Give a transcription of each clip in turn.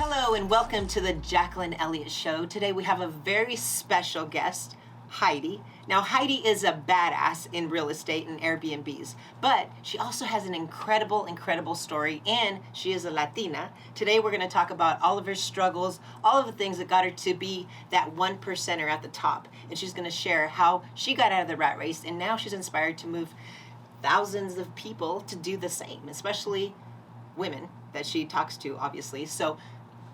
Hello and welcome to the Jacqueline Elliott Show. Today we have a very special guest, Heidy. Now Heidy is a badass in real estate and Airbnbs, but she also has an incredible story, and she is a Latina. Today we're going to talk about all of her struggles, all of the things that got her to be that 1%er at the top, and she's going to share how she got out of the rat race, and now she's inspired to move thousands of people to do the same, especially women that she talks to, obviously. So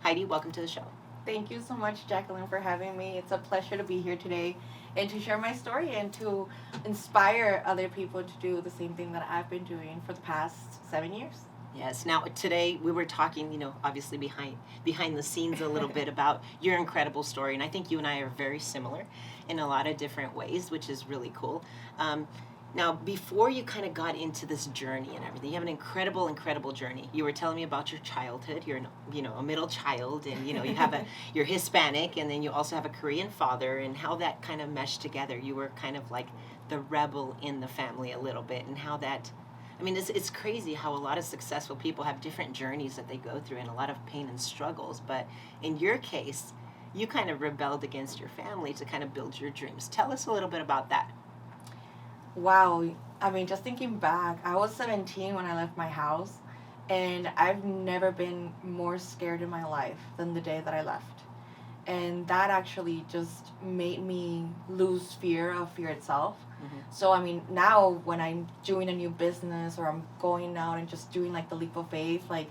Heidy, welcome to the show. Thank you so much, Jacqueline, for having me. It's a pleasure to be here today and to share my story and to inspire other people to do the same thing that I've been doing for the past 7 years. Yes. Now, today we were talking, obviously behind the scenes a little bit about your incredible story, and I think you and I are very similar in a lot of different ways, which is really cool. Now, before you kind of got into this journey and everything, you have an incredible journey. You were telling me about your childhood. You're, a middle child, and you're Hispanic, and then you also have a Korean father, and how that kind of meshed together. You were kind of like the rebel in the family a little bit, and how that. I mean, it's crazy how a lot of successful people have different journeys that they go through and a lot of pain and struggles. But in your case, you kind of rebelled against your family to kind of build your dreams. Tell us a little bit about that. Wow. I mean, just thinking back, I was 17 when I left my house, and I've never been more scared in my life than the day that I left. And that actually just made me lose fear of fear itself. Mm-hmm. So, I mean, now when I'm doing a new business or I'm going out and just doing like the leap of faith, like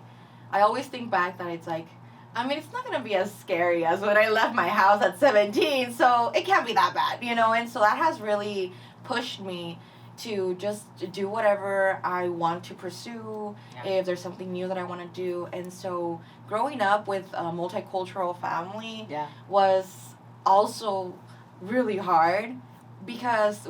I always think back that it's like, I mean, it's not going to be as scary as when I left my house at 17, so it can't be that bad, and so that has really pushed me to just do whatever I want to pursue, if there's something new that I want to do. And so growing up with a multicultural family was also really hard, because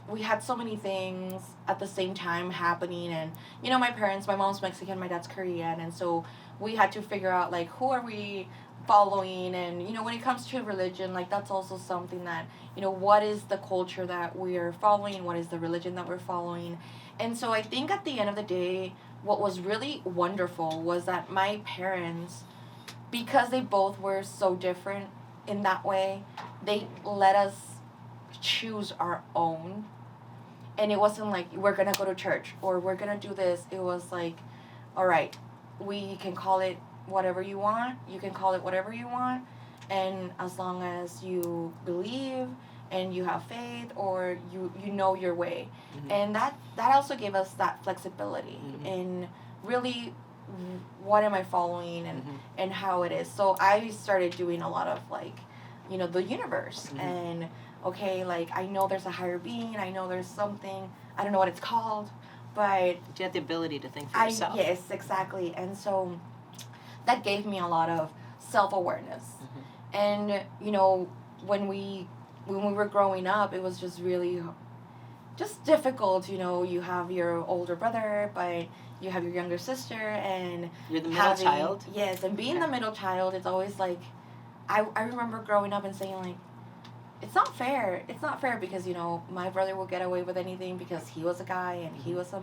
we had so many things at the same time happening. And my mom's Mexican, my dad's Korean, and so we had to figure out like who are we following. And when it comes to religion, like that's also something that what is the culture that we're following, what is the religion that we're following. And so I think at the end of the day, what was really wonderful was that my parents, because they both were so different in that way, they let us choose our own. And it wasn't like we're gonna go to church or we're gonna do this. It was like, all right, we can call it whatever you want, you can call it whatever you want, and as long as you believe and you have faith, or you know your way. Mm-hmm. And that also gave us that flexibility in really what am I following and how it is. So I started doing a lot of like the universe, and okay, like I know there's a higher being, I know there's something, I don't know what it's called, but you have the ability to think for yourself. Yes, exactly. And so that gave me a lot of self-awareness. And when we were growing up, it was just really just difficult. You have your older brother, but you have your younger sister, and you're the middle child. Yes, and being the middle child, it's always like I remember growing up and saying like, it's not fair because my brother will get away with anything because he was a guy and he was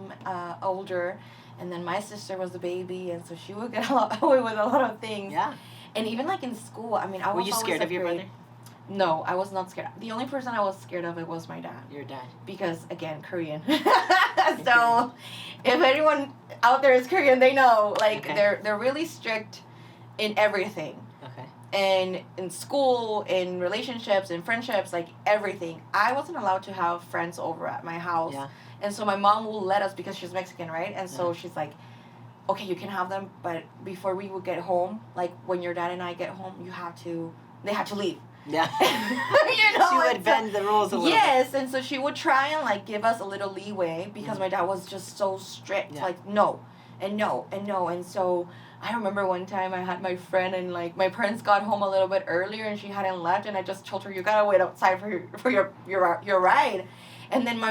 older, and then my sister was the baby, and so she would get away with a lot of things. Yeah. And even like in school, I mean, I was Were you scared of your brother? No, I was not scared. The only person I was scared of was my dad. Your dad. Because again, Korean. So if anyone out there is Korean, they know like they're really strict in everything. Okay. And in school, in relationships, in friendships, like everything. I wasn't allowed to have friends over at my house. Yeah. And so my mom will let us, because she's Mexican, right? And so she's like, okay, you can have them, but before we would get home, like when your dad and I get home, they had to leave. Yeah. She would bend the rules a little bit. Yes, and so she would try and like give us a little leeway, because my dad was just so strict, like no, and no, and no. And so I remember one time I had my friend, and like my parents got home a little bit earlier and she hadn't left, and I just told her, you gotta wait outside for your ride. And then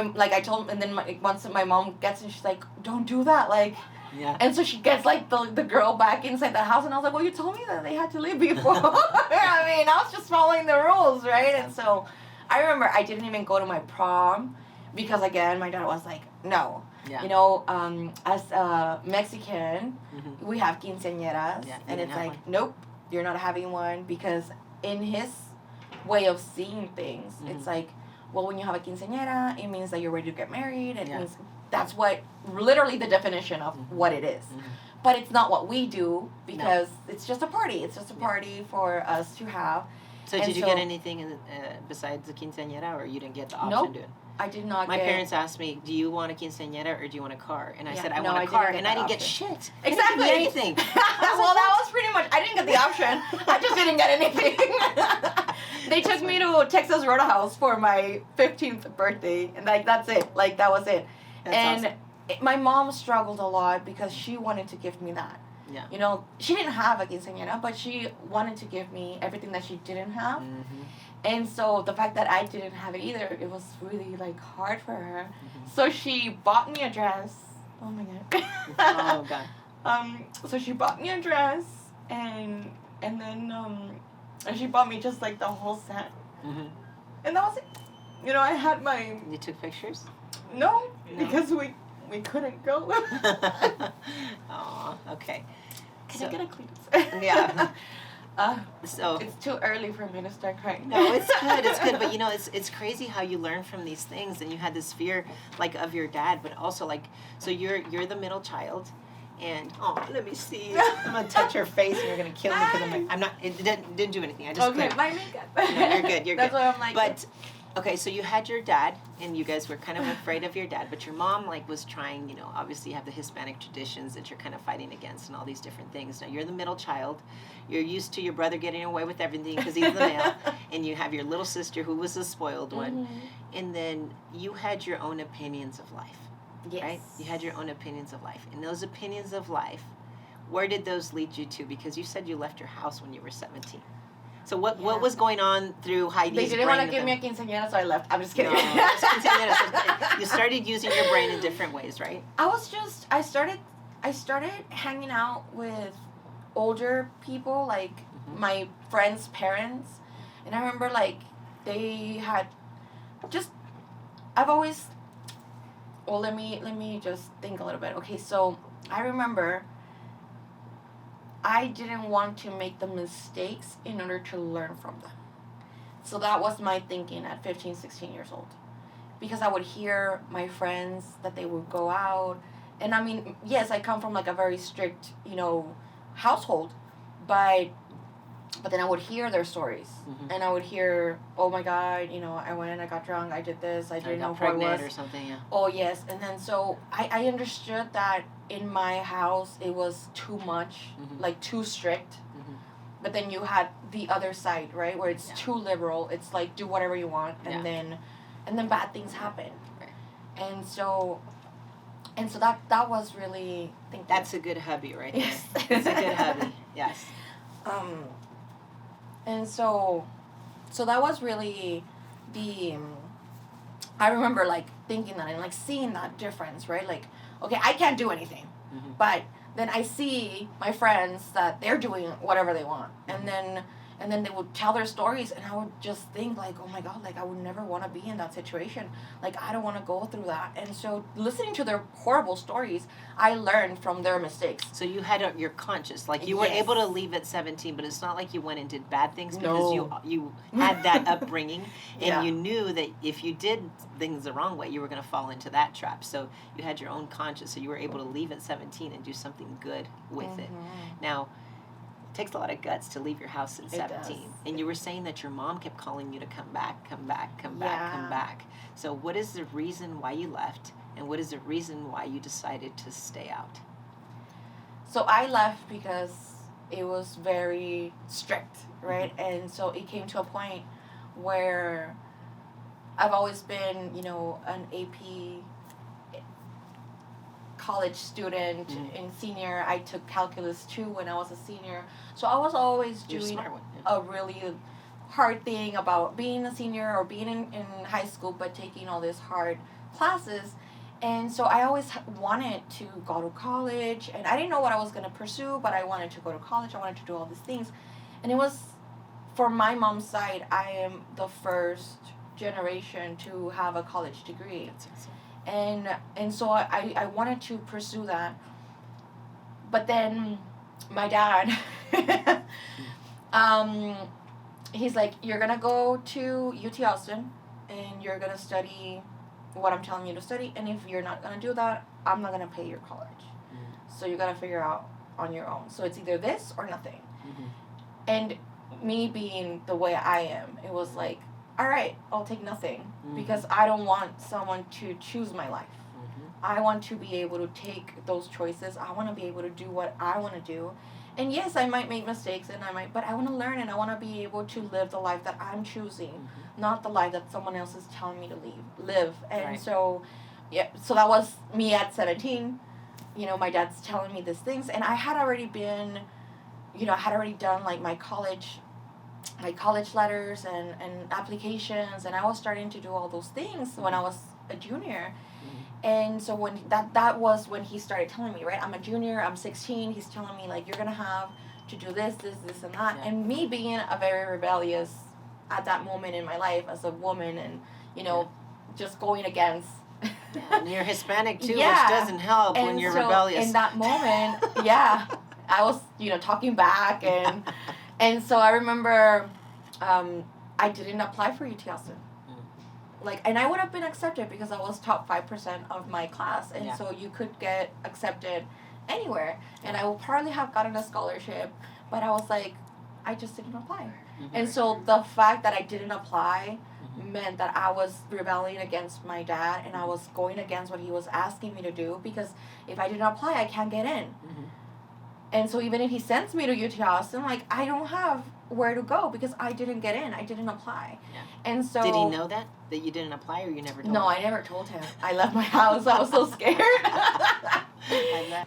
once my mom gets in, she's like, don't do that, like. Yeah. And so she gets like the girl back inside the house, and I was like, well, you told me that they had to leave before. I mean, I was just following the rules, right? And so I remember I didn't even go to my prom because, again, my dad was like, no. Yeah. You know, as a Mexican, we have quinceañeras, and it's like, nope, you're not having one, because in his way of seeing things, it's like, well, when you have a quinceañera, it means that you're ready to get married. It means that's what, literally the definition of what it is. But it's not what we do, because it's just a party. It's just a party for us to have. So did you get anything besides the quinceañera, or you didn't get the option to it? I did not My parents asked me, do you want a quinceañera or do you want a car? And I said, I want a I car. didn't And I didn't option. get shit. Exactly. I didn't get anything. Well, that was pretty much, I didn't get the option. I just didn't get anything. They took me to Texas Roadhouse for my 15th birthday. And like, that's it. Like, that was it. That's awesome. My mom struggled a lot because she wanted to give me that. Yeah. You know, she didn't have a quinceañera, but she wanted to give me everything that she didn't have. And so the fact that I didn't have it either, it was really like hard for her. So she bought me a dress. Oh my god. Oh god. So she bought me a dress, and then and she bought me just like the whole set. And that was it. You know, I had my. You took pictures? No, because we couldn't go. Oh, okay. Can I get a Kleenex? Yeah. So it's too early for me to start crying. No, it's good. It's good. But you know, it's crazy how you learn from these things, and you had this fear like of your dad, but also like, so you're the middle child, and let me see. I'm gonna touch her face, and you're gonna kill me because I'm not. It didn't do anything. I just okay. My makeup. No, you're good. You're That's good. That's why I'm like. But okay, so you had your dad, and you guys were kind of afraid of your dad, but your mom like was trying. You know, obviously you have the Hispanic traditions that you're kind of fighting against, and all these different things. Now you're the middle child. You're used to your brother getting away with everything because he's the male, and you have your little sister who was the spoiled one, and then you had your own opinions of life, right? You had your own opinions of life, and those opinions of life, where did those lead you to? Because you said you left your house when you were 17. So what was going on through Heidi's brain? They didn't want to give me a quinceañera, so I left. I'm just kidding. No, you started using your brain in different ways, right? I started hanging out with older people, like my friends' parents, and I remember like they had just. I've always. Well, let me just think a little bit. Okay, so I remember. I didn't want to make the mistakes in order to learn from them. So that was my thinking at 15, 16 years old. Because I would hear my friends that they would go out. And I mean, yes, I come from like a very strict, you know, household. But then I would hear their stories. And I would hear, oh my God, you know, I went and I got drunk, I did this, I didn't know who I was. Or something, yeah. Oh, yes. And then so I understood that in my house it was too much, like too strict. But then you had the other side, right, where it's too liberal. It's like do whatever you want, and then bad things happen. Right. And so that was really that's a good hubby right there. Yes. That's a good hubby. Yes. And so that was really I remember like thinking that and like seeing that difference, right? Like, okay, I can't do anything, but then I see my friends that they're doing whatever they want, and then they would tell their stories, and I would just think like, oh my God, like I would never want to be in that situation. Like I don't want to go through that. And so listening to their horrible stories, I learned from their mistakes. So you had your conscious, like you were able to leave at 17, but it's not like you went and did bad things because you had that upbringing, and you knew that if you did things the wrong way, you were going to fall into that trap. So you had your own conscience, so you were able to leave at 17 and do something good with it. Now, it takes a lot of guts to leave your house at 17. And you were saying that your mom kept calling you to come back. So what is the reason why you left, and what is the reason why you decided to stay out? So I left because it was very strict, right? And so it came to a point where I've always been, you know, an AP college student. In senior, I took calculus 2 when I was a senior. So I was always doing a really hard thing about being a senior or being in high school, but taking all these hard classes. And so I always wanted to go to college, and I didn't know what I was going to pursue, but I wanted to go to college. I wanted to do all these things. And it was, for my mom's side, I am the first generation to have a college degree. That's awesome. And so I wanted to pursue that. But then my dad, He's like, you're gonna go to UT Austin, and you're gonna study what I'm telling you to study, and if you're not gonna do that, I'm not gonna pay your college. So you gotta figure out on your own. So it's either this or nothing. And me being the way I am, it was like, all right, I'll take nothing, because I don't want someone to choose my life. I want to be able to take those choices. I want to be able to do what I want to do. And yes, I might make mistakes, but I want to learn, and I want to be able to live the life that I'm choosing, not the life that someone else is telling me to live. And so that was me at 17. You know, my dad's telling me these things, and I had already been, I had already done like my college letters and applications, and I was starting to do all those things when I was a junior. And so when that was when he started telling me, right, I'm a junior, I'm 16, he's telling me, like, you're going to have to do this, and that. Yeah. And me being a very rebellious at that moment in my life as a woman, and, just going against. And you're Hispanic, too, which doesn't help when you're rebellious. In that moment, I was, talking back. And so I remember I didn't apply for UT Austin. And I would have been accepted because I was top 5% of my class, and so you could get accepted anywhere, and I would probably have gotten a scholarship, but I was like, I just didn't apply. And so the fact that I didn't apply meant that I was rebelling against my dad, and I was going against what he was asking me to do, because if I didn't apply, I can't get in. And so even if he sends me to UT Austin, I don't have where to go because I didn't get in. I didn't apply. Yeah. And so... Did he know that you didn't apply, or you never told him? No, I never told him. I left my house. I was so scared.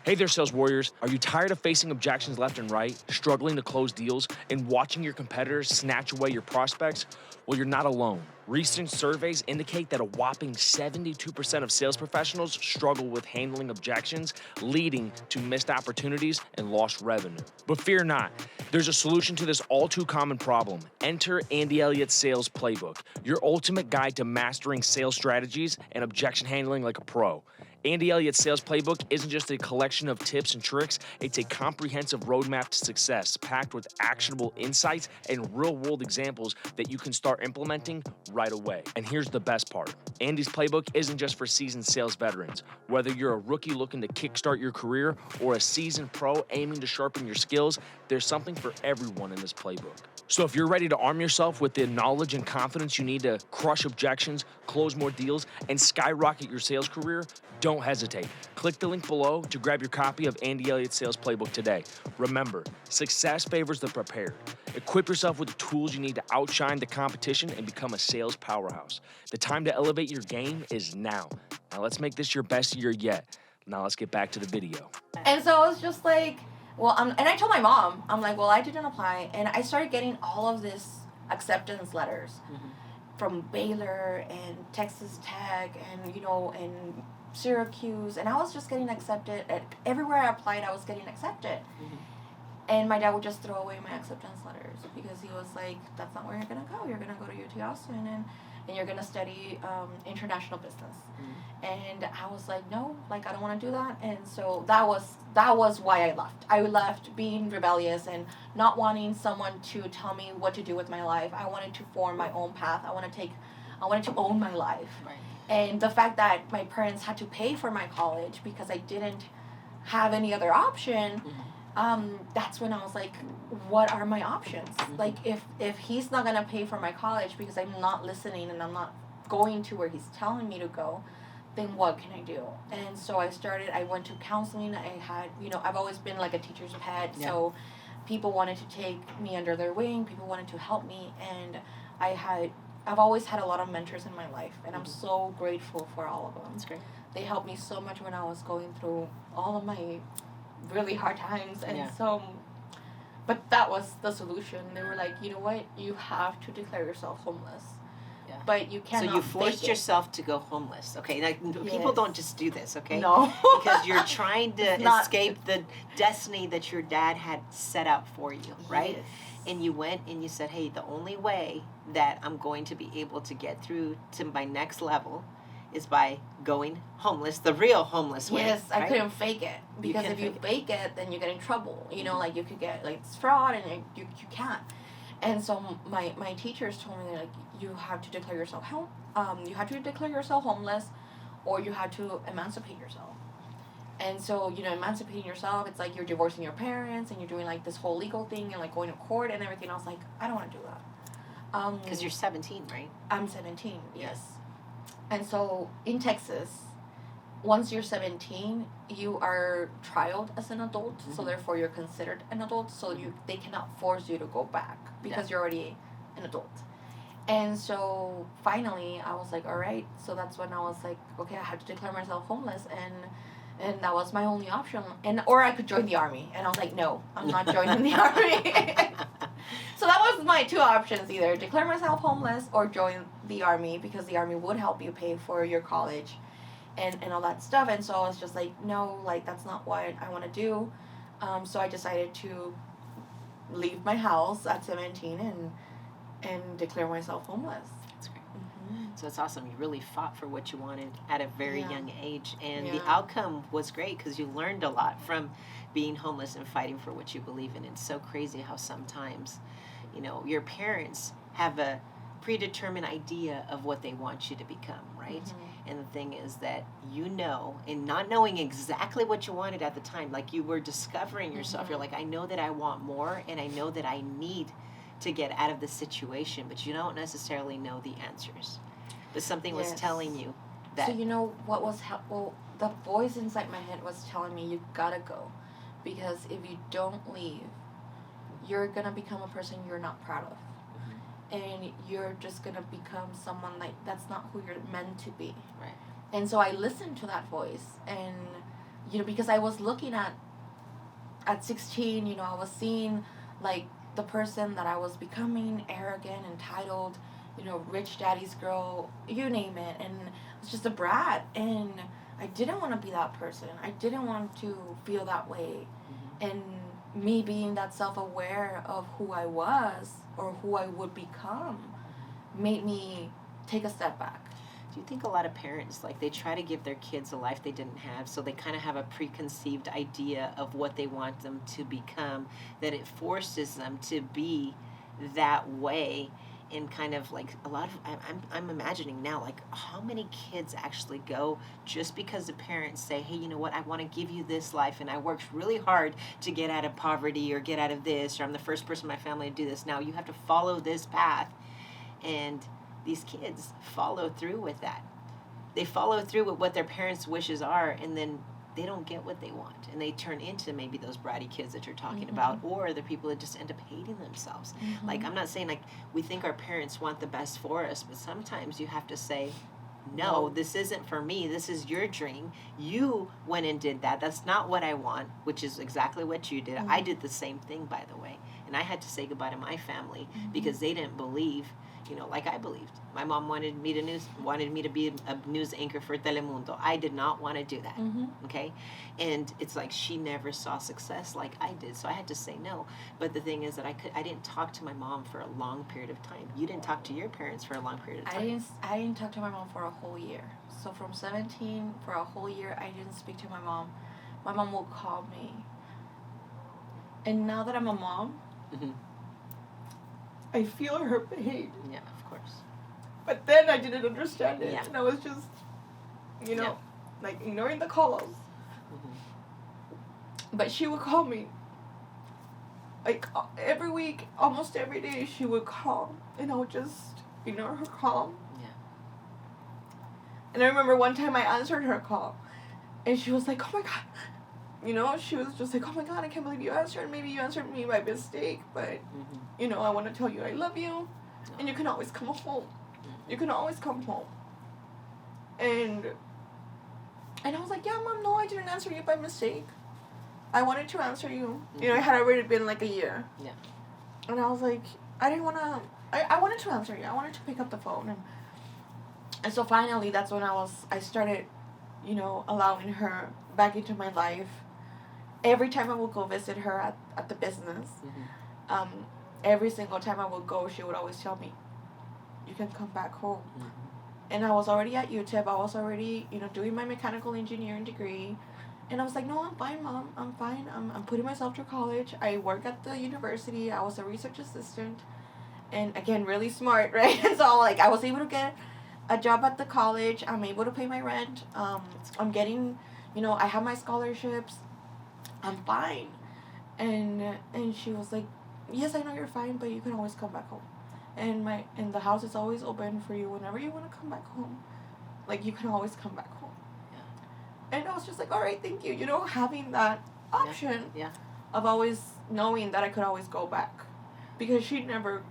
Hey there, sales warriors. Are you tired of facing objections left and right, struggling to close deals, and watching your competitors snatch away your prospects? Well, you're not alone. Recent surveys indicate that a whopping 72% of sales professionals struggle with handling objections, leading to missed opportunities and lost revenue. But fear not. There's a solution to this all-too-common problem. Enter Andy Elliott's Sales Playbook, your ultimate guide to mastering sales strategies and objection handling like a pro. Andy Elliott's Sales Playbook isn't just a collection of tips and tricks, it's a comprehensive roadmap to success, packed with actionable insights and real-world examples that you can start implementing right away. And here's the best part. Andy's Playbook isn't just for seasoned sales veterans. Whether you're a rookie looking to kickstart your career or a seasoned pro aiming to sharpen your skills, there's something for everyone in this playbook. So if you're ready to arm yourself with the knowledge and confidence you need to crush objections, close more deals, and skyrocket your sales career, don't hesitate. Click the link below to grab your copy of Andy Elliott's Sales Playbook today. Remember, success favors the prepared. Equip yourself with the tools you need to outshine the competition and become a sales powerhouse. The time to elevate your game is now. Now let's make this your best year yet. Now let's get back to the video. And so I was just like, and I told my mom, I'm like, I didn't apply. And I started getting all of this acceptance letters from Baylor and Texas Tech and, and Syracuse. And I was just getting accepted. Everywhere I applied, I was getting accepted. And my dad would just throw away my acceptance letters because he was like, that's not where you're going to go. You're going to go to UT Austin and you're going to study international business. And I was like, no, I don't want to do that. And so that was why I left. I left being rebellious and not wanting someone to tell me what to do with my life. I wanted to form my own path. I wanted to own my life. Right. And the fact that my parents had to pay for my college because I didn't have any other option, that's when I was like, what are my options? If he's not going to pay for my college because I'm not listening and I'm not going to where he's telling me to go, then what can I do? And so I went to counseling. I had, I've always been like a teacher's pet. Yeah. So people wanted to take me under their wing. People wanted to help me. And I've always had a lot of mentors in my life. And I'm so grateful for all of them. That's great. They helped me so much when I was going through all of my really hard times. And but that was the solution. They were like, you know what? You have to declare yourself homeless. Yeah. But you cannot. So you forced yourself to go homeless. Okay, people don't just do this. Okay, no, because you're trying to escape the destiny that your dad had set out for you, right? Yes. And you went and you said, hey, the only way that I'm going to be able to get through to my next level is by going homeless, the real homeless way. Yes, I right? couldn't fake it. Because couldn't if you fake it, then you get in trouble. You know, like you could get, like, it's fraud and you can't. And so my teachers told me, like, you have to declare yourself homeless, or you have to emancipate yourself. And so, you know, emancipating yourself, it's like you're divorcing your parents and you're doing, like, this whole legal thing and, like, going to court and everything. I was like, I don't want to do that. Because you're 17, right? I'm 17, yes. And so in Texas, once you're 17, you are trialed as an adult, so therefore you're considered an adult, so they cannot force you to go back because you're already an adult. And so finally I was like, all right, so that's when I was like, okay, I have to declare myself homeless, and that was my only option. Or I could join the army, and I was like, no, I'm not joining the army. So that was my two options, either declare myself homeless or join the army, because the army would help you pay for your college and all that stuff. And so I was just like, no, like, that's not what I want to do. So I decided to leave my house at 17 and declare myself homeless. That's great. So it's awesome. You really fought for what you wanted at a very young age, and the Yeah. outcome was great because you learned a lot from being homeless and fighting for what you believe in. It's so crazy how sometimes, you know, your parents have a predetermined idea of what they want you to become, right? And the thing is that, you know, and not knowing exactly what you wanted at the time, like you were discovering yourself, you're like, I know that I want more, and I know that I need to get out of this situation, but you don't necessarily know the answers. But something was telling you that. So you know what was the voice inside my head was telling me, you gotta go, because if you don't leave, you're gonna become a person you're not proud of, and you're just gonna become someone like that's not who you're meant to be. Right. And so I listened to that voice, and you know, because I was looking at 16, you know, I was seeing like the person that I was becoming, arrogant, entitled, you know, rich daddy's girl, you name it, and I was just a brat, and I didn't want to be that person. I didn't want to feel that way. And me being that self-aware of who I was or who I would become made me take a step back. Do you think a lot of parents, like, they try to give their kids a life they didn't have, so they kind of have a preconceived idea of what they want them to become, that it forces them to be that way? And kind of like a lot of, I'm imagining now, like, how many kids actually go just because the parents say, hey, you know what, I want to give you this life, and I worked really hard to get out of poverty or get out of this, or I'm the first person in my family to do this. Now you have to follow this path. And these kids follow through with that. They follow through with what their parents' wishes are, and then they don't get what they want, and they turn into maybe those bratty kids that you're talking about, or the people that just end up hating themselves. Like, I'm not saying, like, we think our parents want the best for us, but sometimes you have to say, no, this isn't for me. This is your dream. You went and did that. That's not what I want, which is exactly what you did. I did the same thing, by the way, and I had to say goodbye to my family because they didn't believe, you know, like I believed. My mom wanted me to be a news anchor for Telemundo. I did not want to do that. Okay, and it's like she never saw success like I did, so I had to say no. But the thing is that I didn't talk to my mom for a long period of time. You didn't talk to your parents for a long period of time. I didn't talk to my mom for a whole year. So from 17 for a whole year, I didn't speak to my mom. My mom will call me. And now that I'm a mom, I feel her pain. Yeah, of course. But then I didn't understand it. Yeah. And I was just, you know, like, ignoring the calls. But she would call me. Like, every week, almost every day, she would call. And I would just ignore her call. Yeah. And I remember one time I answered her call. And she was like, oh my God. You know, she was just like, oh my God, I can't believe you answered. Maybe you answered me by mistake. But, you know, I want to tell you I love you. And you can always come home. You can always come home. And I was like, yeah, Mom, no, I didn't answer you by mistake. I wanted to answer you. You know, it had already been like a year. Yeah. And I was like, I didn't want to, I wanted to answer you. I wanted to pick up the phone. And so finally, that's when I started, you know, allowing her back into my life. Every time I would go visit her at the business, every single time I would go, she would always tell me, you can come back home. And I was already at UTEP. I was already, doing my mechanical engineering degree. And I was like, no, I'm fine, Mom. I'm fine. I'm putting myself through college. I work at the university. I was a research assistant. And again, really smart, right? So, like, I was able to get a job at the college. I'm able to pay my rent. I'm getting, I have my scholarships. I'm fine. And she was like, yes, I know you're fine, but you can always come back home. And the house is always open for you whenever you want to come back home. Like, you can always come back home. And I was just like, all right, thank you. Having that option of always knowing that I could always go back. Because she never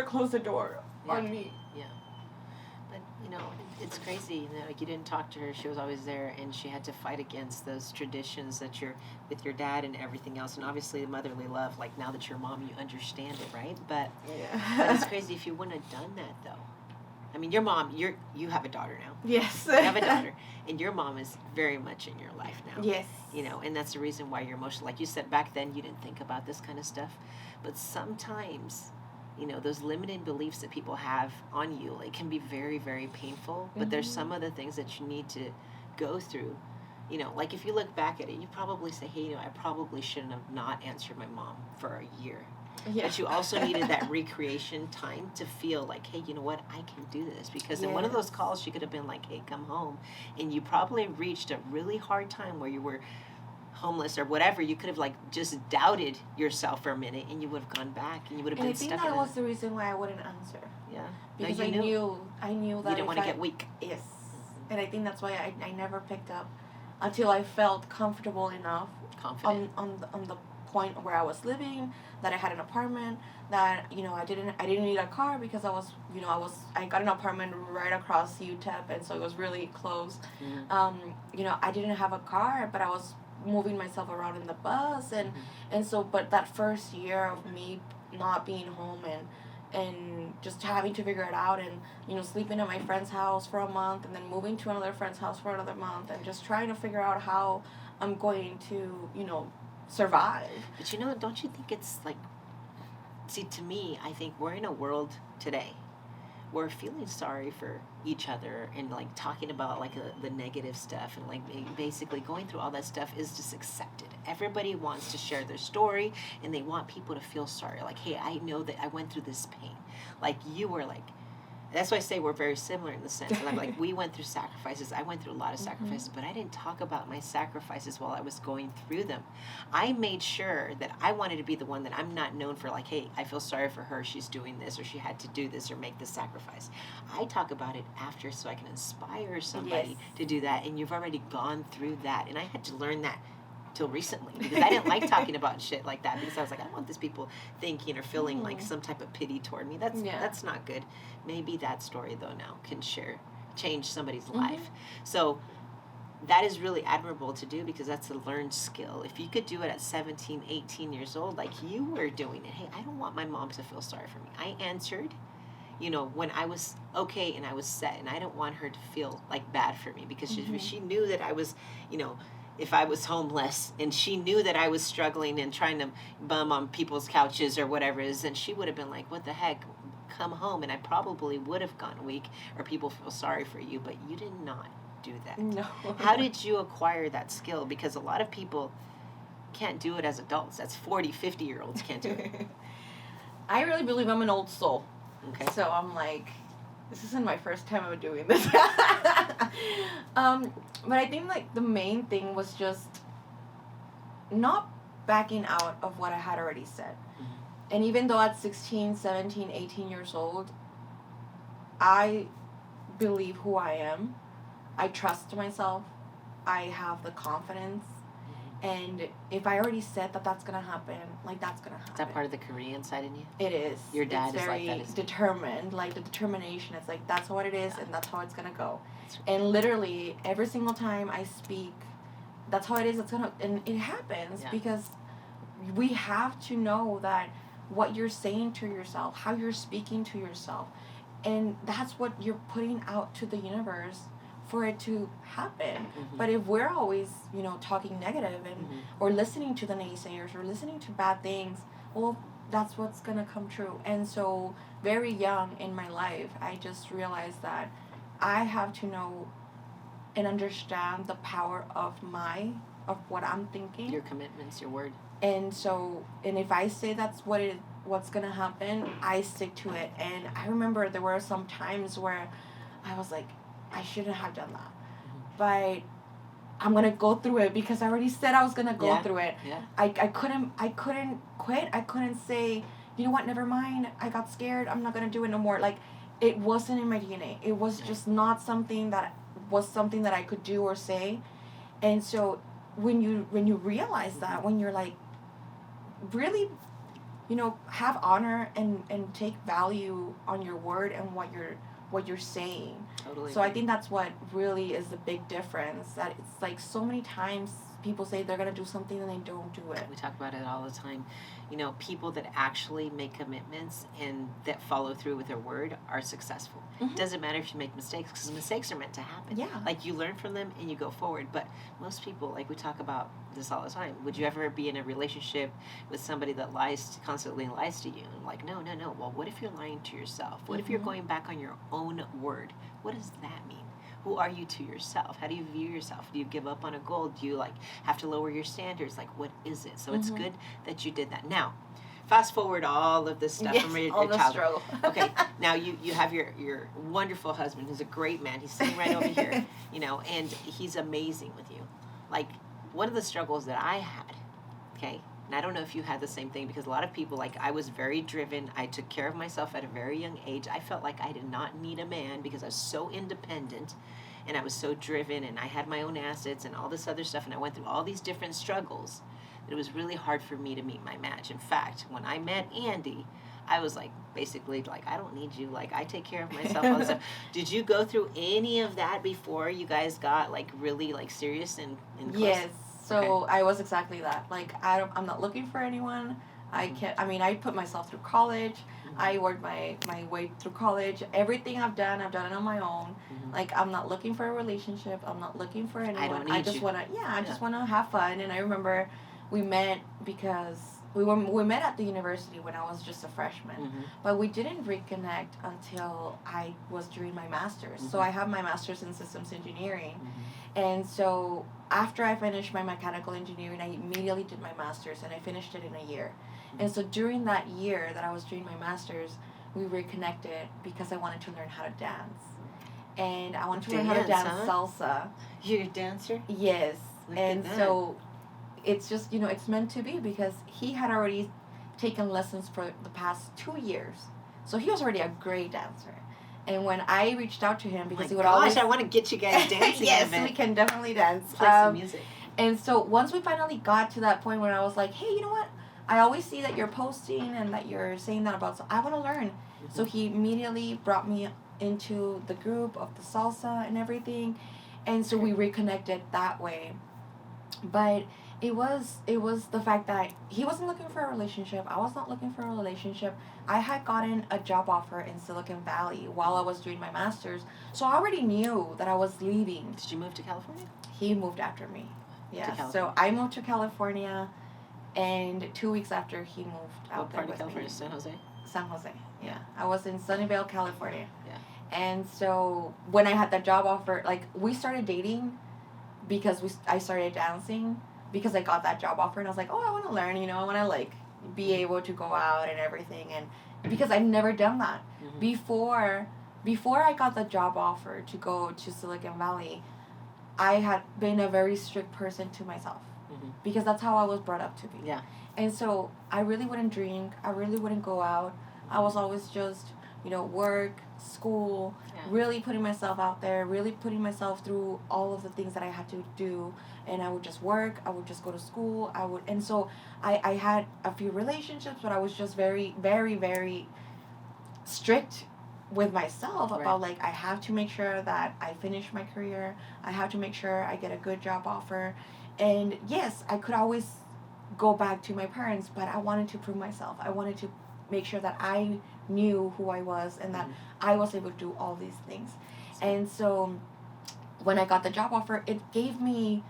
closed the door on me. Yeah. But, it's crazy. Like, you didn't talk to her. She was always there, and she had to fight against those traditions that you're with your dad and everything else. And obviously the motherly love, like, now that you're a mom, you understand it, right? But it's crazy if you wouldn't have done that, though. I mean, your mom, you have a daughter now. Yes. You have a daughter. And your mom is very much in your life now. Yes. And that's the reason why you're emotional. Like you said, back then you didn't think about this kind of stuff. But sometimes, those limited beliefs that people have on you, it can be very, very painful. But there's some other things that you need to go through. Like if you look back at it, you probably say, hey, I probably shouldn't have not answered my mom for a year. Yeah. But you also needed that recreation time to feel like, hey, you know what, I can do this. Because in one of those calls, she could have been like, hey, come home. And you probably reached a really hard time where you were homeless or whatever. You could have just doubted yourself for a minute, and you would have gone back, and you would have been stuck in it. I think that was the reason why I wouldn't answer. Yeah. Because I knew that you didn't want to get weak. Yes. And I think that's why I never picked up until I felt comfortable enough. Confident. On the point where I was living, that I had an apartment, that I didn't need a car because I got an apartment right across UTEP, and so it was really close. I didn't have a car, but I was moving myself around in the bus, and so but that first year of me not being home and just having to figure it out, and sleeping at my friend's house for a month, and then moving to another friend's house for another month, and just trying to figure out how I'm going to survive. But don't you think it's see, to me, I think we're in a world today where feeling sorry for each other and talking about the negative stuff and basically going through all that stuff is just accepted. Everybody wants to share their story, and they want people to feel sorry. Hey, I know that I went through this pain. You were that's why I say we're very similar in the sense that I'm we went through sacrifices. I went through a lot of sacrifices, but I didn't talk about my sacrifices while I was going through them. I made sure that I wanted to be the one that I'm not known for hey, I feel sorry for her. She's doing this, or she had to do this, or make this sacrifice. I talk about it after so I can inspire somebody to do that, and you've already gone through that. And I had to learn that till recently, because I didn't like talking about shit like that, because I was I don't want these people thinking or feeling some type of pity toward me. That's not good. Maybe that story though now can change somebody's life. So that is really admirable to do, because that's a learned skill. If you could do it at 17, 18 years old, you were doing it. Hey, I don't want my mom to feel sorry for me. I answered when I was okay and I was set, and I don't want her to feel bad for me, because she knew that I was, if I was homeless, and she knew that I was struggling and trying to bum on people's couches or whatever it is, then she would have been like, what the heck, come home. And I probably would have gone weak, or people feel sorry for you, but you did not do that. No. How did you acquire that skill? Because a lot of people can't do it as adults. That's 40, 50-year-olds can't do it. I really believe I'm an old soul. Okay. So I'm this isn't my first time I'm doing this. But I think the main thing was just not backing out of what I had already said. And even though at 16, 17, 18 years old, I believe who I am. I trust myself. I have the confidence. And if I already said that that's going to happen, that's going to happen. Is that part of the Korean side in you? It is. Your dad is very that, isn't determined. The determination. It's that's what it is, and that's how it's going to go. And literally, every single time I speak, that's how it is. And it happens because we have to know that what you're saying to yourself, how you're speaking to yourself, and that's what you're putting out to the universe for it to happen. But if we're always, talking negative and or listening to the naysayers or listening to bad things, well, that's what's gonna come true. And so very young in my life, I just realized that I have to know and understand the power of what I'm thinking. Your commitments, your word. And so, and if I say what's gonna happen, I stick to it. And I remember there were some times where I was like, I shouldn't have done that, but I'm gonna go through it because I already said I was gonna go through it. Yeah. I couldn't quit. I couldn't say, you know what, never mind. I got scared. I'm not gonna do it no more. Like, it wasn't in my DNA. It was just not something that I could do or say. And so when you realize that, when you're like, really, have honor and take value on your word and what you're saying. Totally. So I think that's what really is the big difference. That it's like so many times people say they're gonna do something and they don't do it. We talk about it all the time. People that actually make commitments and that follow through with their word are successful. Mm-hmm. Doesn't matter if you make mistakes, because mistakes are meant to happen. Yeah. Like, you learn from them and you go forward. But most people, like, we talk about this all the time. Would you ever be in a relationship with somebody that constantly lies to you? And like, no. Well, what if you're lying to yourself? What if you're going back on your own word? What does that mean? Who are you to yourself? How do you view yourself? Do you give up on a goal? Do you have to lower your standards? Like, what is it? So it's good that you did that. Now, fast forward all of this stuff from your childhood. Okay, now you have your wonderful husband who's a great man. He's sitting right over here, and he's amazing with you. Like, one of the struggles that I had, okay, and I don't know if you had the same thing, because a lot of people, like, I was very driven. I took care of myself at a very young age. I felt like I did not need a man because I was so independent and I was so driven and I had my own assets and all this other stuff, and I went through all these different struggles that it was really hard for me to meet my match. In fact, when I met Andy, I was like, basically, like, I don't need you. Like, I take care of myself, all this stuff. Did you go through any of that before you guys got, like, really, like, serious and close? Yes. So I was exactly that. Like, I'm not looking for anyone. I put myself through college. I worked my way through college. Everything I've done it on my own. Like, I'm not looking for a relationship. I'm not looking for anyone. I don't need just you. I just want to have fun. And I remember we met because we met at the university when I was just a freshman. But we didn't reconnect until I was doing my master's. So I have my master's in systems engineering. And so after I finished my mechanical engineering, I immediately did my master's, and I finished it in a year. And so during that year that I was doing my master's, we reconnected because I wanted to learn how to dance. And I wanted to learn how to dance salsa. You're a dancer? Yes. Look and at that. So it's just, it's meant to be, because he had already taken lessons for the past 2 years. So he was already a great dancer. And when I reached out to him, because he would always... I want to get you guys dancing. Yes, we can definitely dance. Play some music. And so once we finally got to that point where I was like, hey, you know what? I always see that you're posting and that you're saying that about... So I want to learn. So he immediately brought me into the group of the salsa and everything. And so we reconnected that way. But it was the fact that he wasn't looking for a relationship. I was not looking for a relationship. I had gotten a job offer in Silicon Valley while I was doing my master's. So I already knew that I was leaving. Did you move to California? He moved after me. Yeah. So I moved to California, and 2 weeks after he moved out there with me. What part of California? San Jose? San Jose, yeah. I was in Sunnyvale, California. Yeah. And so when I had that job offer, like, we started dating because I started dancing because I got that job offer, and I was like, oh, I want to learn, I want to, like, be able to go out and everything, and because I'd never done that. Before I got the job offer to go to Silicon Valley, I had been a very strict person to myself because that's how I was brought up to be. Yeah. And so I really wouldn't drink. I really wouldn't go out. I was always just, work, school, really putting myself out there, really putting myself through all of the things that I had to do. And I would just work. I would just go to school. And so I had a few relationships, but I was just very, very, very strict with myself about, like, I have to make sure that I finish my career. I have to make sure I get a good job offer. And yes, I could always go back to my parents, but I wanted to prove myself. I wanted to make sure that I knew who I was and that I was able to do all these things. And so when I got the job offer, it gave me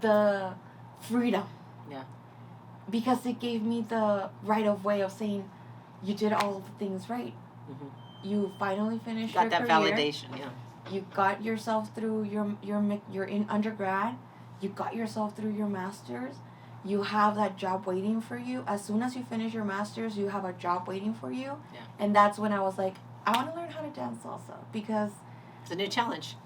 the freedom. Yeah. Because it gave me the right of way of saying, you did all of the things right. You finally finished your career. Got that validation, yeah. you got yourself through you're in undergrad, you got yourself through your master's, you have that job waiting for you. As soon as you finish your master's, you have a job waiting for you. Yeah. And that's when I was like, I want to learn how to dance salsa, because It's a new challenge.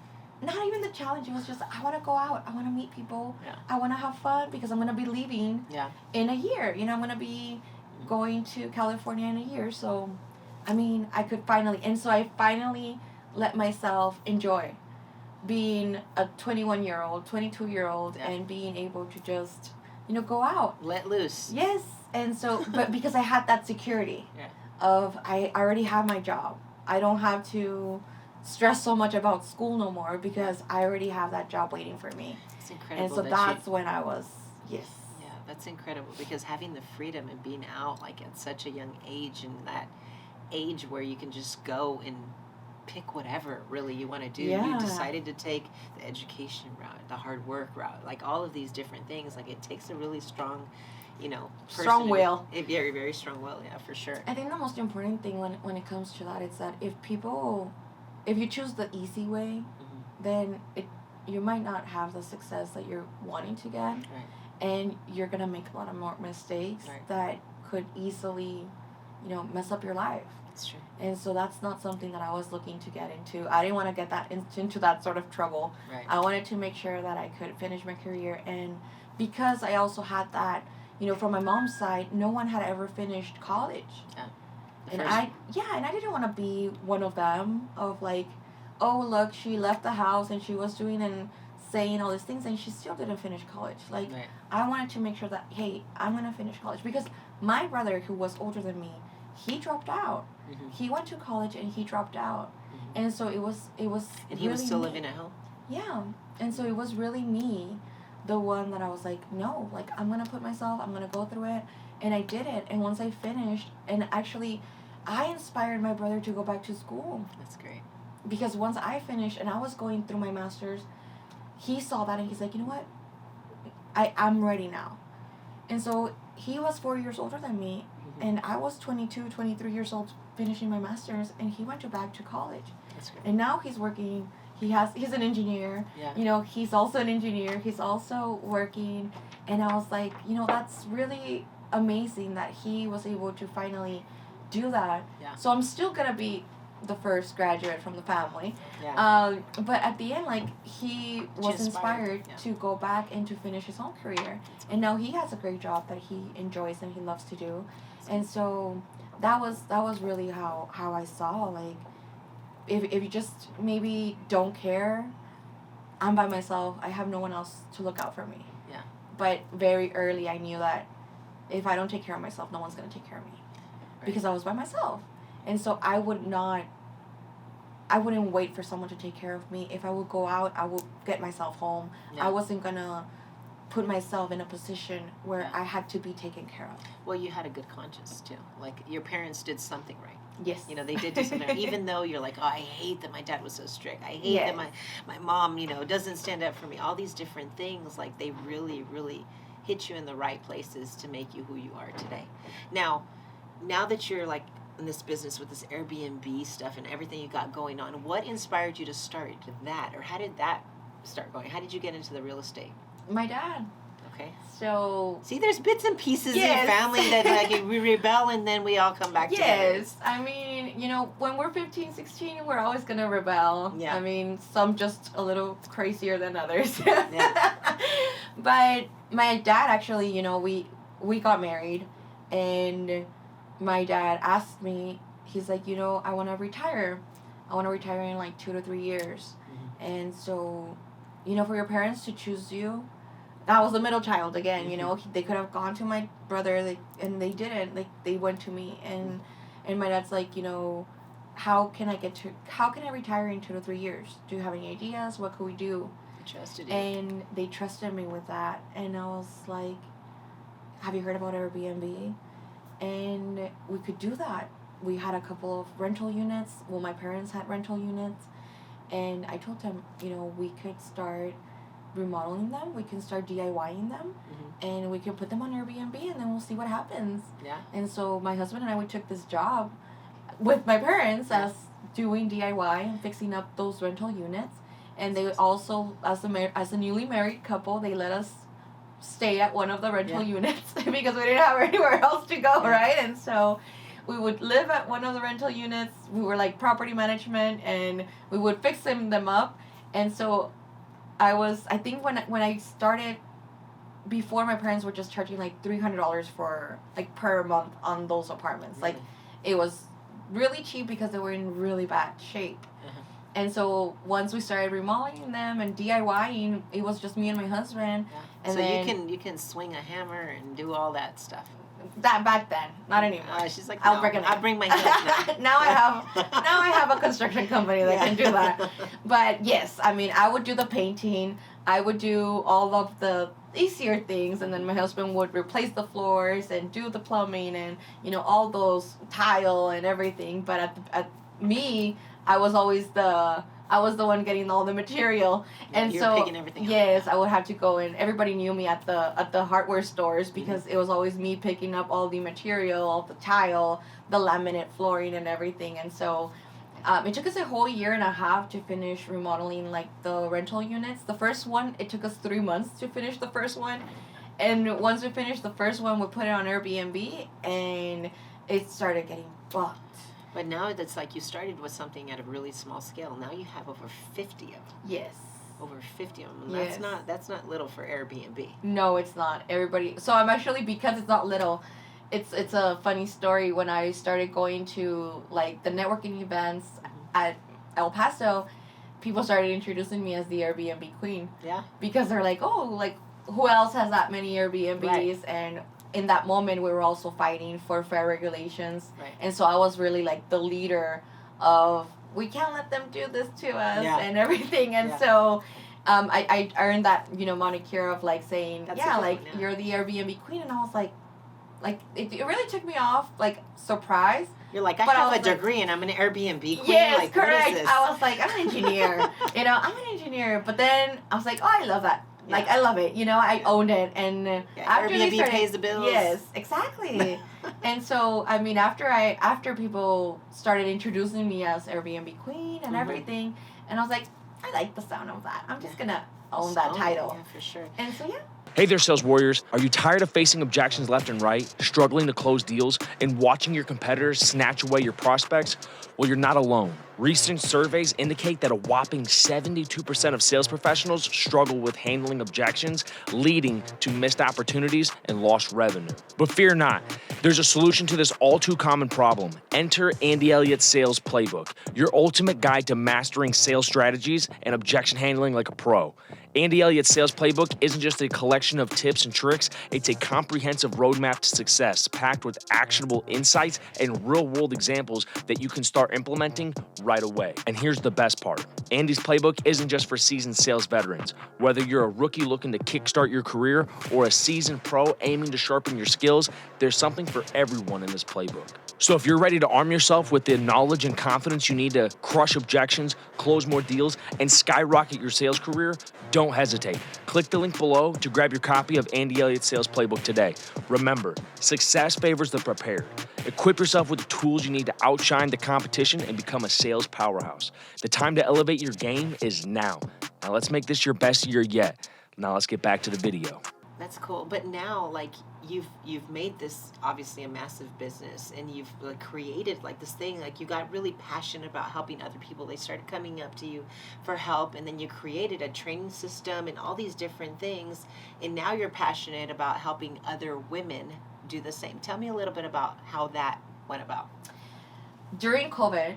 not even the challenge, it was just, I want to go out, I want to meet people, Yeah. I want to have fun, because I'm going to be leaving Yeah. in a year. You know, I'm going to be going to California in a year. So, I mean, I could finally, and so I finally let myself enjoy being a 21-year-old, 22-year-old, Yeah. and being able to just, you know, go out. Let loose. Yes. And so, but because I had that security Yeah. of, I already have my job. I don't have to stress so much about school no more, because I already have that job waiting for me. It's incredible. And so that's when I was, yes. Yeah, that's incredible, because having the freedom and being out like at such a young age, and that age where you can just go and pick whatever really you want to do. Yeah. You decided to take the education route, the hard work route, like all of these different things. Like it takes a really strong, you know, person Strong to- will. A very, very strong will, yeah, for sure. I think the most important thing when it comes to that is that if you choose the easy way, Mhm. then you might not have the success that you're wanting to get, Right. and you're gonna make a lot of more mistakes Right. that could easily, you know, mess up your life. That's true. And so that's not something that I was looking to get into. I didn't want to get that into that sort of trouble. Right. I wanted to make sure that I could finish my career, and because I also had that, you know, from my mom's side, no one had ever finished college. The And first- I didn't want to be one of them, of like, oh, look, she left the house and she was doing and saying all these things and she still didn't finish college. Like, Right. I wanted to make sure that, hey, I'm going to finish college. Because my brother, who was older than me, he dropped out. Mhm. He went to college and he dropped out. Mhm. And so it was And he was really still me. living at home. Yeah. And so it was really me, the one that I was like, no, like, I'm going to put myself, I'm going to go through it. And I did it. And once I finished, and actually, I inspired my brother to go back to school. That's great. Because once I finished and I was going through my master's, he saw that and he's like, you know what? I'm ready now. And so he was 4 years older than me, Mhm. and I was 22, 23 years old finishing my master's, and he went back to college. That's great. And now he's working, he's an engineer. Yeah. You know, he's also an engineer. He's also working. And I was like, you know, that's really amazing that he was able to finally do that. Yeah. So I'm still going to be the first graduate from the family. Yeah. But at the end, like, he was inspired, inspired yeah. to go back and to finish his own career. And now he has a great job that he enjoys and he loves to do. And so that was really how I saw, like, if you just maybe don't care, I'm by myself, I have no one else to look out for me. Yeah. But very early I knew that if I don't take care of myself, no one's going to take care of me. Right. Because I was by myself. And so I wouldn't wait for someone to take care of me. If I would go out, I would get myself home. Yeah. I wasn't going to put myself in a position where Yeah. I had to be taken care of. Well, you had a good conscience too. Like your parents did something right. Yes. You know, they did do something right. Even though you're like, oh, I hate that my dad was so strict. I hate Yes. that my mom, you know, doesn't stand up for me. All these different things, like they really, really hit you in the right places to make you who you are today. Now that you're like in this business with this Airbnb stuff and everything you got going on, what inspired you to start that? Or how did that start going? How did you get into the real estate? My dad. Okay. So See, there's bits and pieces Yes. in family that like we rebel and then we all come back together. yes, I mean, you know, when we're 15, 16, we're always going to rebel. Yeah. I mean, some just a little crazier than others. Yeah. But my dad actually, you know, we got married, and my dad asked me, he's like, you know, I want to retire. I want to retire in like 2 to 3 years. Mhm. And so, you know, for your parents to choose you, I was the middle child again, you know, they could have gone to my brother, and they didn't. Like, they went to me, and my dad's like, you know, how can I retire in 2 to 3 years? Do you have any ideas? What could we do? I trusted you. And they trusted me with that, and I was like, have you heard about Airbnb? And we could do that. We had a couple of rental units. Well, my parents had rental units, and I told them, you know, we could start remodeling them, we can start DIYing them, and we can put them on Airbnb, and then we'll see what happens. Yeah. And so my husband and I, we took this job with my parents as doing DIY and fixing up those rental units. And they also, as a newly married couple, they let us stay at one of the rental units because we didn't have anywhere else to go, right? And so we would live at one of the rental units. We were like property management, and we would fix them up. And so I think when I started, before, my parents were just charging like $300 for like per month on those apartments. Like, it was really cheap because they were in really bad shape. And so once we started remodeling them and DIYing, it was just me and my husband. Yeah. And so then you can swing a hammer and do all that stuff. that back then, not anymore. She's like, I'll bring my hands now. now I have a construction company that can do that. But yes, I mean, I would do the painting. I would do all of the easier things, and then my husband would replace the floors and do the plumbing and, you know, all those tile and everything. But at me, I was always the one getting all the material, and you're so picking everything up. Yes, I would have to go in. Everybody knew me at the hardware stores because it was always me picking up all the material, all the tile, the laminate flooring, and everything. And so it took us a whole year and a half to finish remodeling like the rental units. The first one, it took us 3 months to finish the first one, and once we finished the first one, we put it on Airbnb, and it started getting booked. But now that's like you started with something at a really small scale. Now you have over 50 of them. Yes. Over 50 of them. Yes. That's not little for Airbnb. No, it's not. Everybody. So I'm actually, because it's not little, it's a funny story. When I started going to like the networking events at El Paso, people started introducing me as the Airbnb queen. Yeah. Because they're like, oh, like who else has that many Airbnbs? Right. And in that moment, we were also fighting for fair regulations. Right. And so I was really like the leader of, we can't let them do this to us and everything. And so I earned that, you know, moniker of like saying, you're the Airbnb queen. And I was like it really took me off, like, surprised. You're like, I have a degree and I'm an Airbnb queen. Yes, like, correct. What is this? I was like, I'm an engineer. You know, I'm an engineer. But then I was like, oh, I love that. Yeah. Like, I love it. You know, I owned it. And after Airbnb pays the bills. Yes, exactly. And so, I mean, after people started introducing me as Airbnb queen and everything, and I was like, I like the sound of that. I'm just going to own that title. Yeah, for sure. And so, Hey there, sales warriors. Are you tired of facing objections left and right, struggling to close deals, and watching your competitors snatch away your prospects? Well, you're not alone. Recent surveys indicate that a whopping 72% of sales professionals struggle with handling objections, leading to missed opportunities and lost revenue. But fear not, there's a solution to this all too common problem. Enter Andy Elliott's Sales Playbook, your ultimate guide to mastering sales strategies and objection handling like a pro. Andy Elliott's Sales Playbook isn't just a collection of tips and tricks, it's a comprehensive roadmap to success, packed with actionable insights and real-world examples that you can start implementing right away. And here's the best part. Andy's Playbook isn't just for seasoned sales veterans. Whether you're a rookie looking to kickstart your career or a seasoned pro aiming to sharpen your skills, there's something for everyone in this playbook. So if you're ready to arm yourself with the knowledge and confidence you need to crush objections, close more deals, and skyrocket your sales career, don't hesitate. Click the link below to grab your copy of Andy Elliott's Sales Playbook today. Remember, success favors the prepared. Equip yourself with the tools you need to outshine the competition and become a sales powerhouse. The time to elevate your game is now. Now let's make this your best year yet. Now let's get back to the video. That's cool. But now, like, you've made this obviously a massive business, and you've created like this thing. Like, you got really passionate about helping other people. They started coming up to you for help, and then you created a training system and all these different things. And now you're passionate about helping other women do the same. Tell me a little bit about how that went about. During COVID,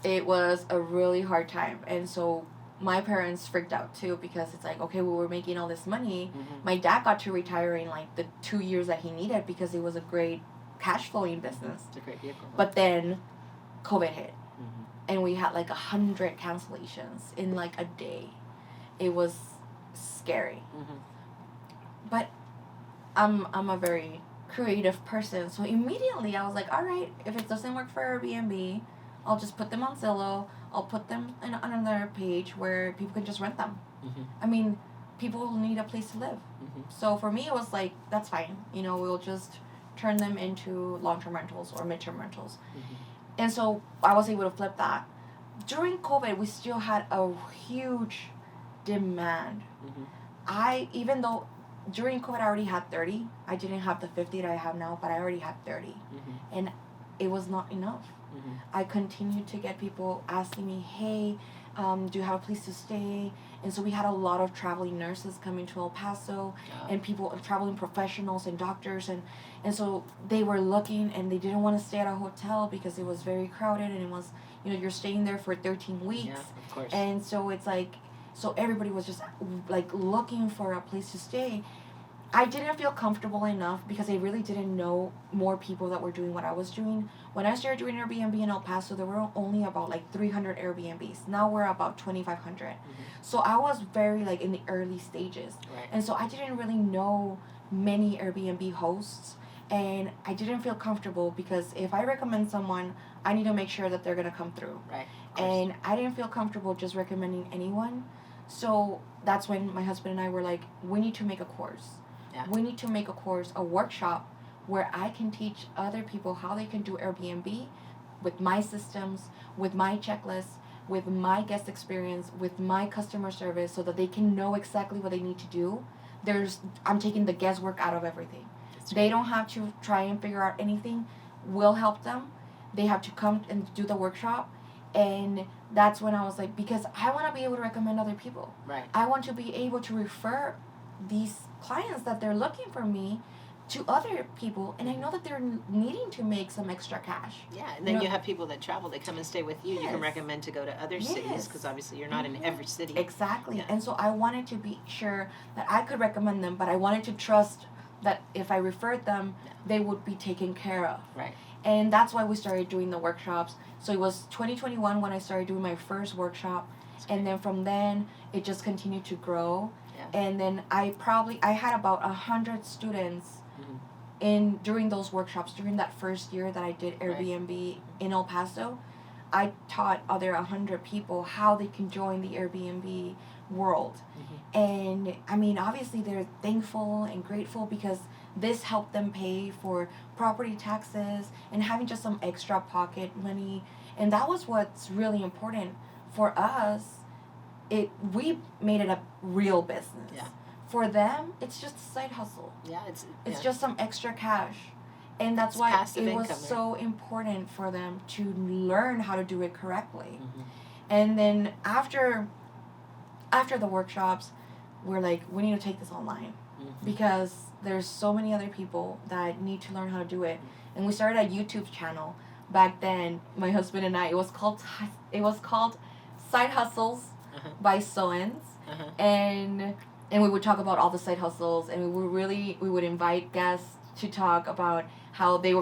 it was a really hard time, and so my parents freaked out too, because it's like, okay, we were making all this money. My dad got to retire in like the 2 years that he needed because it was a great cash flowing business. It's a great vehicle. But then COVID hit, and we had like 100 cancellations in like a day. It was scary. But I'm a very creative person, so immediately I was like, all right, if it doesn't work for Airbnb, I'll just put them on Zillow. I'll put them on another page where people can just rent them. I mean, people need a place to live. So for me, it was like, that's fine. You know, we'll just turn them into long-term rentals or mid-term rentals. And so I was able to flip that. during COVID, we still had a huge demand. Even though during COVID I already had 30, I didn't have the 50 that I have now, but I already had 30. And it was not enough. I continued to get people asking me, hey, do you have a place to stay? And so we had a lot of traveling nurses coming to El Paso, and people, traveling professionals and doctors, and so they were looking, and they didn't want to stay at a hotel because it was very crowded, and it was, you're staying there for 13 weeks. Yeah, of course. And so it's like, so everybody was just like looking for a place to stay. I didn't feel comfortable enough because I really didn't know more people that were doing what I was doing. When I started doing Airbnb in El Paso, there were only about like 300 Airbnbs. Now we're about 2,500. So I was very like in the early stages. Right. And so I didn't really know many Airbnb hosts, and I didn't feel comfortable because if I recommend someone, I need to make sure that they're going to come through. Right. And I didn't feel comfortable just recommending anyone. So that's when my husband and I were like, we need to make a course. Yeah. We need to make a course, a workshop, where I can teach other people how they can do Airbnb with my systems, with my checklists, with my guest experience, with my customer service, so that they can know exactly what they need to do. I'm taking the guesswork out of everything. They don't have to try and figure out anything. We'll help them. They have to come and do the workshop. And that's when I was like, because I want to be able to recommend other people. Right. I want to be able to refer these clients that they're looking for me to other people, and I know that they're needing to make some extra cash. Yeah, and then you have people that travel, they come and stay with you. Yes. You can recommend to go to other cities, because obviously you're not in every city. Exactly. Yeah. And so I wanted to be sure that I could recommend them, but I wanted to trust that if I referred them, they would be taken care of. Right. And that's why we started doing the workshops. So it was 2021 when I started doing my first workshop, and then from then it just continued to grow. Yeah. And then I had about 100 students during those workshops, during that first year that I did Airbnb in El Paso. I taught other 100 people how they can join the Airbnb world. And I mean, obviously they're thankful and grateful because this helped them pay for property taxes and having just some extra pocket money. And that was what's really important for us. We made it a real business. Yeah. For them, it's just a side hustle. Yeah, It's just some extra cash. And that's why it was so important for them to learn how to do it correctly. And then after the workshops, we're like, we need to take this online because there's so many other people that need to learn how to do it. And we started a YouTube channel back then. My husband and I, it was called Side Hustles by Seoenz. And we would talk about all the side hustles, and we would invite guests to talk about how they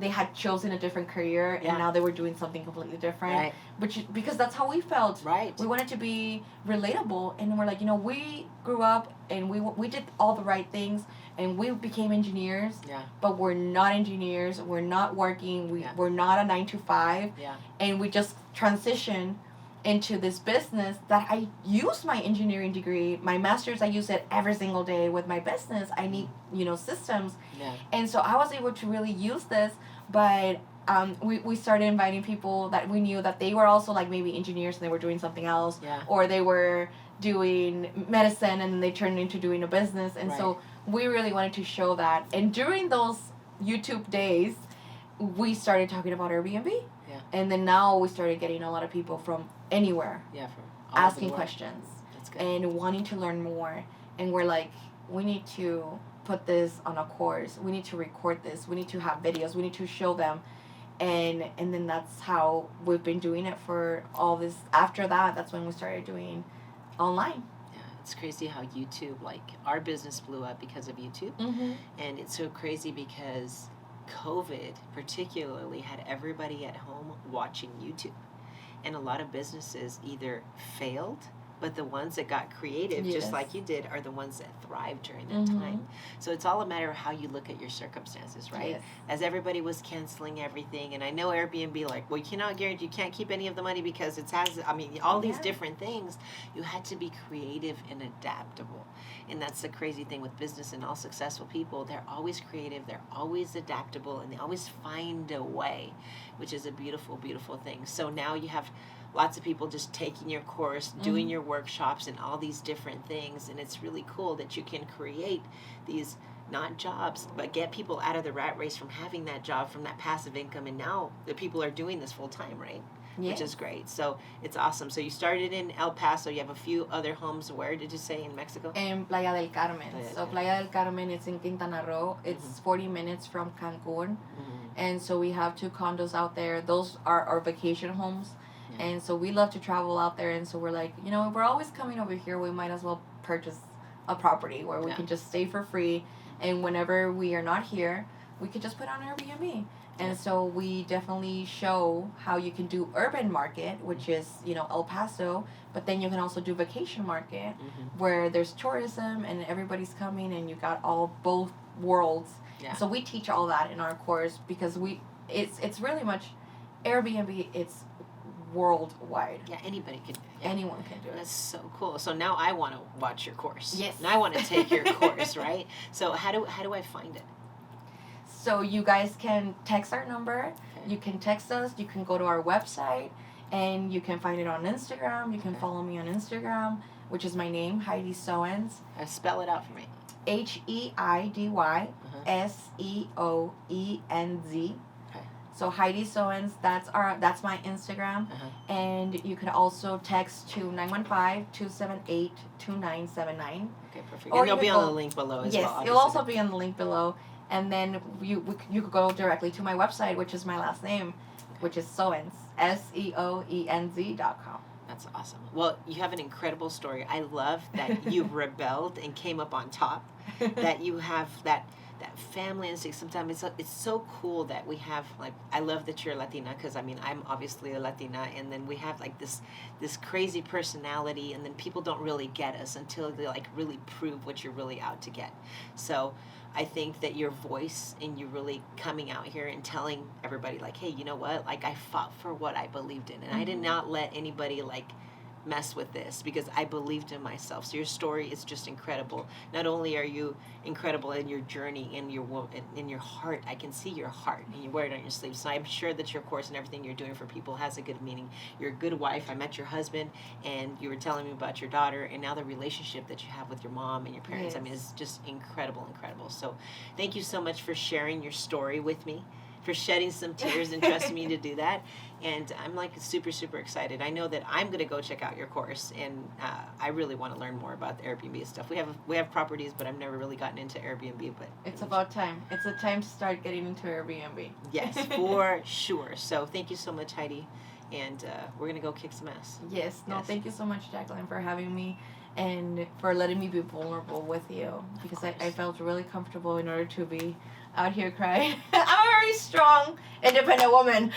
had chosen a different career and now they were doing something completely different. Right. Because that's how we felt. Right. We wanted to be relatable, and we're like, we grew up and we did all the right things, and we became engineers. Yeah. But we're not engineers. We're not working. We're not a 9-to-5. Yeah. And we just transitioned into this business that I use my engineering degree, my master's, I use it every single day with my business. I need, systems. Yeah. And so I was able to really use this, but we started inviting people that we knew that they were also like maybe engineers and they were doing something else. Yeah. Or they were doing medicine and they turned into doing a business. And so we really wanted to show that. And during those YouTube days, we started talking about Airbnb. Yeah. And then now we started getting a lot of people from anywhere from asking questions. That's good. And wanting to learn more. And we're like, we need to put this on a course. We need to record this. We need to have videos. We need to show them. And then that's how we've been doing it for all this. After that, that's when we started doing online. Yeah, it's crazy how YouTube, like our business blew up because of YouTube. And it's so crazy because COVID particularly had everybody at home watching YouTube. And a lot of businesses either failed But the ones that got creative, just like you did, are the ones that thrived during that time. So it's all a matter of how you look at your circumstances, right? Yes. As everybody was canceling everything, and I know Airbnb, like, well, you cannot guarantee, you can't keep any of the money because it has, I mean, all these different things. You had to be creative and adaptable. And that's the crazy thing with business and all successful people. They're always creative, they're always adaptable, and they always find a way, which is a beautiful, beautiful thing. So now you have lots of people just taking your course, doing your workshops and all these different things. And it's really cool that you can create these, not jobs, but get people out of the rat race from having that job, from that passive income. And now the people are doing this full time, right? Which is great. So it's awesome. So you started in El Paso. You have a few other homes. Where did you say, in Mexico? In Playa del Carmen. Playa del Carmen, it's in Quintana Roo. It's 40 minutes from Cancun. And so we have 2 condos out there. Those are our vacation homes. And so we love to travel out there. And so we're like, you know, we're always coming over here. We might as well purchase a property where we can just stay for free. And whenever we are not here, we could just put on Airbnb. And so we definitely show how you can do urban market, which is, you know, El Paso, but then you can also do vacation market where there's tourism and everybody's coming and you got both worlds. So we teach all that in our course because it's really much Airbnb, it's worldwide. Yeah, anybody can. Anyone can do it. That's so cool. So now I want to watch your course. Yes. And I want to take your course, right? So how do I find it? So you guys can text our number. You can text us. You can go to our website, and you can find it on Instagram. You can follow me on Instagram, which is my name, Heidy Seoenz. Spell it out for me. HeidySeoenz. So Heidy Seoenz, that's my Instagram. And you could also text to 915-278-2979. Okay, perfect. And it'll be on the link below as well. Yes, it'll also be on the link below. And then you could go directly to my website, which is my last name, which is Seoenz, SEOENZ.com. That's awesome. Well, you have an incredible story. I love that you rebelled and came up on top, that you have that family instinct. Sometimes it's so cool that we have, like, I love that you're Latina, because I mean I'm obviously a Latina, and then we have like this crazy personality, and then people don't really get us until they like really prove what you're really out to get. So I think that your voice and you really coming out here and telling everybody like, hey, you know what, like I fought for what I believed in, and I did not let anybody like mess with this because I believed in myself. So your story is just incredible. Not only are you incredible in your journey, in your heart, I can see your heart, and you wear it on your sleeve. So I'm sure that your course and everything you're doing for people has a good meaning. You're a good wife. I met your husband, and you were telling me about your daughter, and now the relationship that you have with your mom and your parents. I mean, it's just incredible. So thank you so much for sharing your story with me, for shedding some tears and trusting me to do that. And I'm like super, super excited. I know that I'm going to go check out your course, and I really want to learn more about the Airbnb stuff. We have properties, but I've never really gotten into Airbnb. But it's about time. It's a time to start getting into Airbnb. Yes, for sure. So thank you so much, Heidy, and we're going to go kick some ass. Yes. Thank you so much, Jacqueline, for having me and for letting me be vulnerable with you, because I felt really comfortable in order to be out here crying. I'm a very strong, independent woman.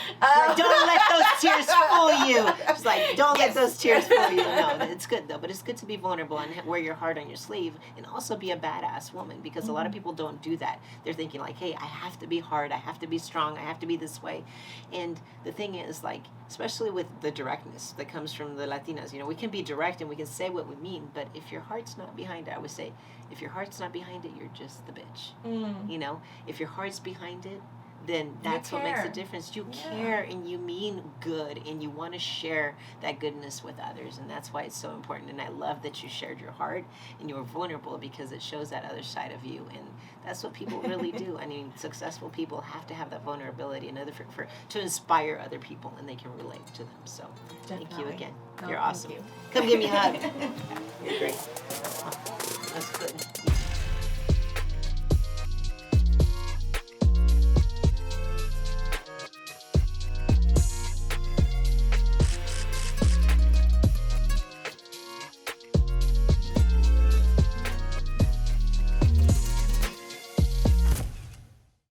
Don't let those tears fool you. It's like, don't let those tears fool you. No, it's good though. But it's good to be vulnerable and wear your heart on your sleeve, and also be a badass woman, because a lot of people don't do that. They're thinking like, hey, I have to be hard, I have to be strong, I have to be this way. And the thing is, like, especially with the directness that comes from the Latinas, you know, we can be direct and we can say what we mean, but if your heart's not behind it, I would say, if your heart's not behind it, you're just the bitch. You know, if your heart's behind it, then that's what makes a difference. You care, and you mean good, and you want to share that goodness with others, and that's why it's so important. And I love that you shared your heart and you were vulnerable, because it shows that other side of you, and that's what people really do. I mean, successful people have to have that vulnerability and to inspire other people, and they can relate to them. So thank you again. You're awesome. Come give me a hug. You're great. That's good.